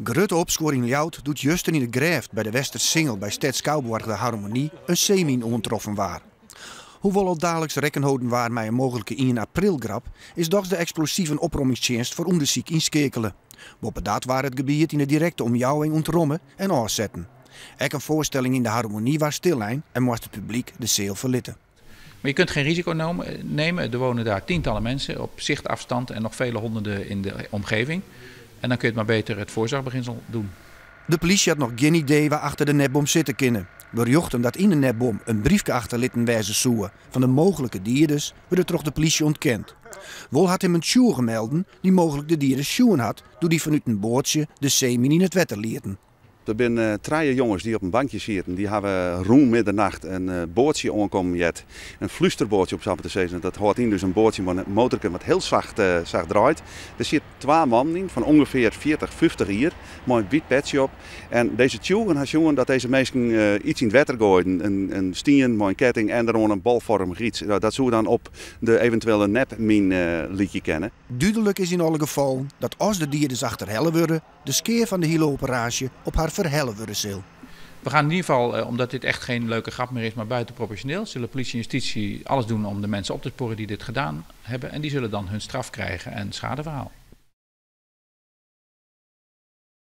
Grutte opschoor in Ljout doet justen in de Grijft bij de Westersingel bij Steds Kouwborg de Harmonie een zeemin ontroffen waar. Hoewel al dagelijks rekenhouden waar met een mogelijke 1 aprilgrap, is toch de explosieve oprommingsdienst voor onderzoek in Skekelen. Boven dat waar het gebied in de directe omjouwing ontrommen en afzetten. Ook een voorstelling in de Harmonie was stillijn en moest het publiek de zeel verlitten. Maar je kunt geen risico nemen. Er wonen daar tientallen mensen op zichtafstand en nog vele honderden in de omgeving. En dan kun je het maar beter het voorzorgbeginsel doen. De politie had nog geen idee waar achter de netbom zitten kunnen. We jochten dat in de netbom een briefje achterlitten wijze zoeken van de mogelijke dierders, werd toch de politie ontkend. Wol had hem een sjoer gemelden die mogelijk de dieren sjoen had, door die vanuit een bootje de zeemin in het wetter lieten. Er zijn 3 jongens die op een bankje zitten. Die hebben rond middernacht een bootje aankomen jet. Een fluisterbootje op zappen te zeggen. Dat houdt in dus een bootje met een motorke wat heel zacht draait. Er zitten 2 mannen in van ongeveer 40, 50 jaar. Mooi wit petje op. En deze tjoegen had jongen dat deze mensen iets in het wetter gooien. Een stien, mooi ketting en dan een balvormig iets. Dat zou dan op de eventuele nepmin liedje kennen. Duidelijk is in alle gevallen dat als de dierders achterhellen worden, de skeer van de hele operatie op haar verhellen worden zal. We gaan in ieder geval, omdat dit echt geen leuke grap meer is, maar buitenproportioneel, zullen politie en justitie alles doen om de mensen op te sporen die dit gedaan hebben. En die zullen dan hun straf krijgen en schadeverhaal.